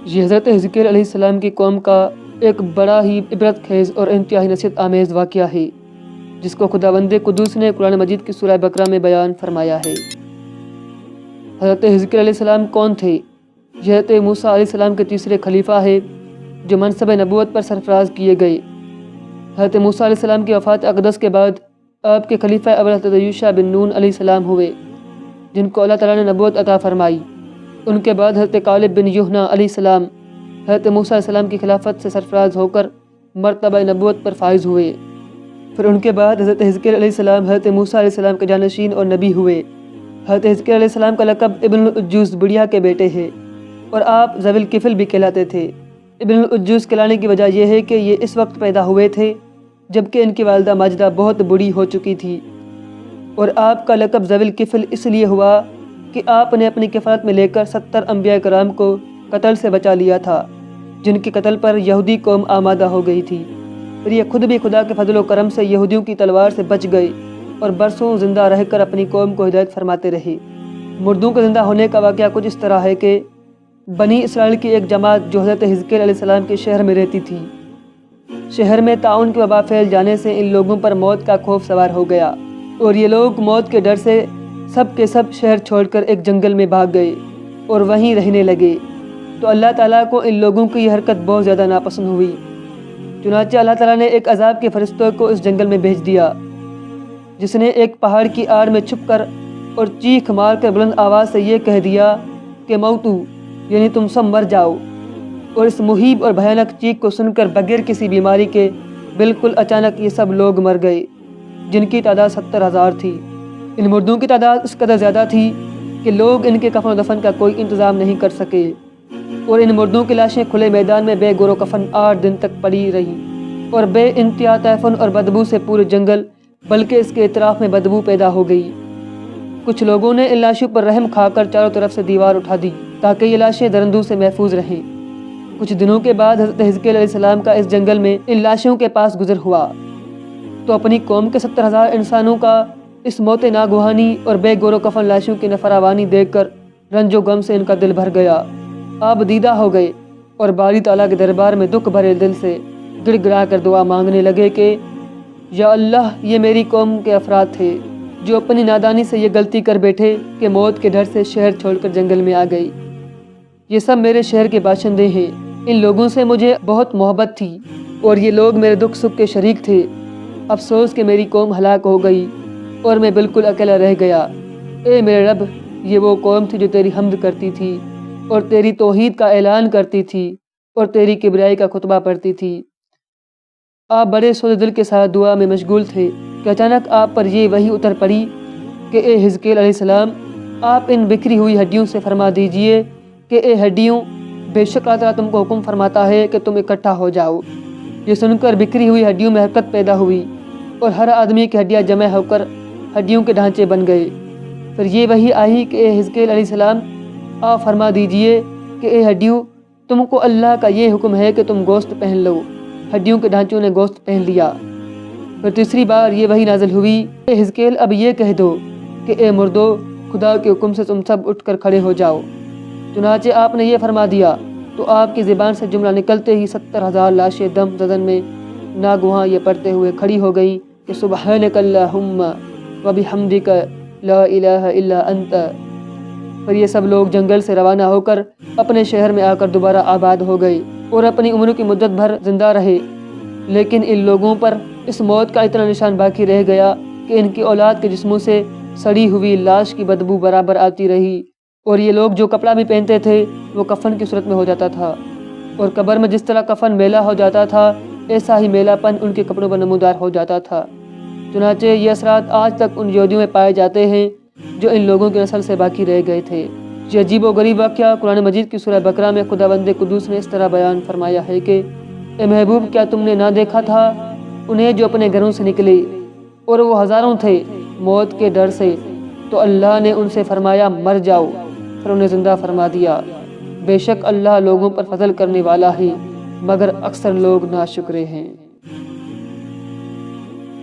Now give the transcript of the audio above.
یہ حضرت حزقیل علیہ السلام کی قوم کا ایک بڑا ہی عبرت خیز اور انتہائی نصیحت آمیز واقعہ ہے، جس کو خداوند قدوس نے قرآن مجید کی سورہ بقرہ میں بیان فرمایا ہے۔ حضرت حزقیل علیہ السلام کون تھے؟ یہ حضرت موسیٰ علیہ السلام کے تیسرے خلیفہ ہے جو منصب نبوت پر سرفراز کیے گئے۔ حضرت موسیٰ علیہ السلام کی وفات اقدس کے بعد آپ کے خلیفہ اول حضرت یوشع بن نون علیہ السلام ہوئے، جن کو اللہ تعالیٰ نے نبوت عطا فرمائی۔ ان کے بعد حضرت کالب بن یحنہ علیہ السلام حضرت موسیٰ علیہ السلام کی خلافت سے سرفراز ہو کر مرتبہ نبوت پر فائز ہوئے۔ پھر ان کے بعد حضرت حزقیل علیہ السلام حضرت موسیٰ علیہ السلام کے جانشین اور نبی ہوئے۔ حضرت حزقیل علیہ السلام کا لقب ابن العجوز بڑھیا کے بیٹے ہے، اور آپ ذوی الکفل بھی کہلاتے تھے۔ ابن العجوز کہلانے کی وجہ یہ ہے کہ یہ اس وقت پیدا ہوئے تھے جبکہ ان کی والدہ ماجدہ بہت بوڑھی ہو چکی تھی، اور آپ کا لقب ذوی الکفل اس لیے ہوا کہ آپ نے اپنی کفالت میں لے کر 70 انبیاء کرام کو قتل سے بچا لیا تھا، جن کے قتل پر یہودی قوم آمادہ ہو گئی تھی۔ پھر یہ خود بھی خدا کے فضل و کرم سے یہودیوں کی تلوار سے بچ گئے اور برسوں زندہ رہ کر اپنی قوم کو ہدایت فرماتے رہے۔ مردوں کے زندہ ہونے کا واقعہ کچھ اس طرح ہے کہ بنی اسرائیل کی ایک جماعت جو حضرت حزقیل علیہ السلام کے شہر میں رہتی تھی، شہر میں طاعون کی وبا پھیل جانے سے ان لوگوں پر موت کا خوف سوار ہو گیا، اور یہ لوگ موت کے ڈر سے سب کے سب شہر چھوڑ کر ایک جنگل میں بھاگ گئے اور وہیں رہنے لگے۔ تو اللہ تعالیٰ کو ان لوگوں کی یہ حرکت بہت زیادہ ناپسند ہوئی، چنانچہ اللہ تعالیٰ نے ایک عذاب کے فرشتوں کو اس جنگل میں بھیج دیا، جس نے ایک پہاڑ کی آڑ میں چھپ کر اور چیخ مار کر بلند آواز سے یہ کہہ دیا کہ موتو، یعنی تم سب مر جاؤ۔ اور اس مہیب اور بھیانک چیخ کو سن کر بغیر کسی بیماری کے بالکل اچانک یہ سب لوگ مر گئے، جن کی تعداد 70,000 تھی۔ ان مردوں کی تعداد اس قدر زیادہ تھی کہ لوگ ان کے کفن و دفن کا کوئی انتظام نہیں کر سکے، اور ان مردوں کی لاشیں کھلے میدان میں بے گور و کفن 8 دن تک پڑی رہیں، اور بے انتہا تعفن اور بدبو سے پورے جنگل بلکہ اس کے اطراف میں بدبو پیدا ہو گئی۔ کچھ لوگوں نے ان لاشوں پر رحم کھا کر چاروں طرف سے دیوار اٹھا دی تاکہ یہ لاشیں درندوں سے محفوظ رہیں۔ کچھ دنوں کے بعد حضرت حزقیل علیہ السلام کا اس جنگل میں ان لاشوں کے پاس گزر ہوا، تو اپنی قوم کے 70,000 انسانوں کا اس موت ناگہانی اور بے گور و کفن لاشوں کی نفراوانی دیکھ کر رنج و غم سے ان کا دل بھر گیا، آپ دیدہ ہو گئے اور باری تعالیٰ کے دربار میں دکھ بھرے دل سے گڑ گڑا کر دعا مانگنے لگے کہ یا اللہ، یہ میری قوم کے افراد تھے جو اپنی نادانی سے یہ غلطی کر بیٹھے کہ موت کے ڈر سے شہر چھوڑ کر جنگل میں آ گئی۔ یہ سب میرے شہر کے باشندے ہیں، ان لوگوں سے مجھے بہت محبت تھی اور یہ لوگ میرے دکھ سکھ کے شریک تھے۔ افسوس کہ میری قوم ہلاک ہو گئی اور میں بالکل اکیلا رہ گیا۔ اے میرے رب، یہ وہ قوم تھی جو تیری حمد کرتی تھی اور تیری توحید کا اعلان کرتی تھی اور تیری کبریائی کا خطبہ پڑھتی تھی۔ آپ بڑے سوز دل کے ساتھ دعا میں مشغول تھے کہ اچانک آپ پر یہ وحی اتر پڑی کہ اے حزقیل علیہ السلام، آپ ان بکھری ہوئی ہڈیوں سے فرما دیجئے کہ اے ہڈیوں، بے شک اللہ تعالیٰ تم کو حکم فرماتا ہے کہ تم اکٹھا ہو جاؤ۔ یہ سن کر بکھری ہوئی ہڈیوں میں حرکت پیدا ہوئی اور ہر آدمی کی ہڈیاں جمع ہو کر ہڈیوں کے ڈھانچے بن گئے۔ پھر یہ وحی آئی کہ اے حزقیل علیہ السلام، آپ فرما دیجئے کہ اے ہڈیوں، تم کو اللہ کا یہ حکم ہے کہ تم گوشت پہن لو۔ ہڈیوں کے ڈھانچوں نے گوشت پہن لیا۔ پھر تیسری بار یہ وحی نازل ہوئی، اے حزقیل، اب یہ کہہ دو کہ اے مردو، خدا کے حکم سے تم سب اٹھ کر کھڑے ہو جاؤ۔ چنانچہ آپ نے یہ فرما دیا تو آپ کی زبان سے جملہ نکلتے ہی 70,000 لاشیں دم زدن میں ناگہاں یہ پڑھتے ہوئے کھڑی ہو گئیں کہ سبحانک اللہم وبحمدک لا الہ الا انت۔ پھر یہ سب لوگ جنگل سے روانہ ہو کر اپنے شہر میں آ کر دوبارہ آباد ہو گئے اور اپنی عمر کی مدت بھر زندہ رہے، لیکن ان لوگوں پر اس موت کا اتنا نشان باقی رہ گیا کہ ان کی اولاد کے جسموں سے سڑی ہوئی لاش کی بدبو برابر آتی رہی، اور یہ لوگ جو کپڑا بھی پہنتے تھے وہ کفن کی صورت میں ہو جاتا تھا، اور قبر میں جس طرح کفن میلا ہو جاتا تھا ایسا ہی میلا پن ان کے کپڑوں پر نمودار ہو جاتا تھا۔ چنانچہ یہ اثرات آج تک ان یہودیوں میں پائے جاتے ہیں جو ان لوگوں کی نسل سے باقی رہ گئے تھے۔ یہ عجیب و غریب واقعہ قرآن مجید کی سورہ بقرہ میں خداوند قدوس نے اس طرح بیان فرمایا ہے کہ اے محبوب، کیا تم نے نہ دیکھا تھا انہیں جو اپنے گھروں سے نکلے اور وہ ہزاروں تھے موت کے ڈر سے، تو اللہ نے ان سے فرمایا مر جاؤ، پھر انہیں زندہ فرما دیا۔ بے شک اللہ لوگوں پر فضل کرنے والا ہے، مگر اکثر لوگ ناشکرے ہیں۔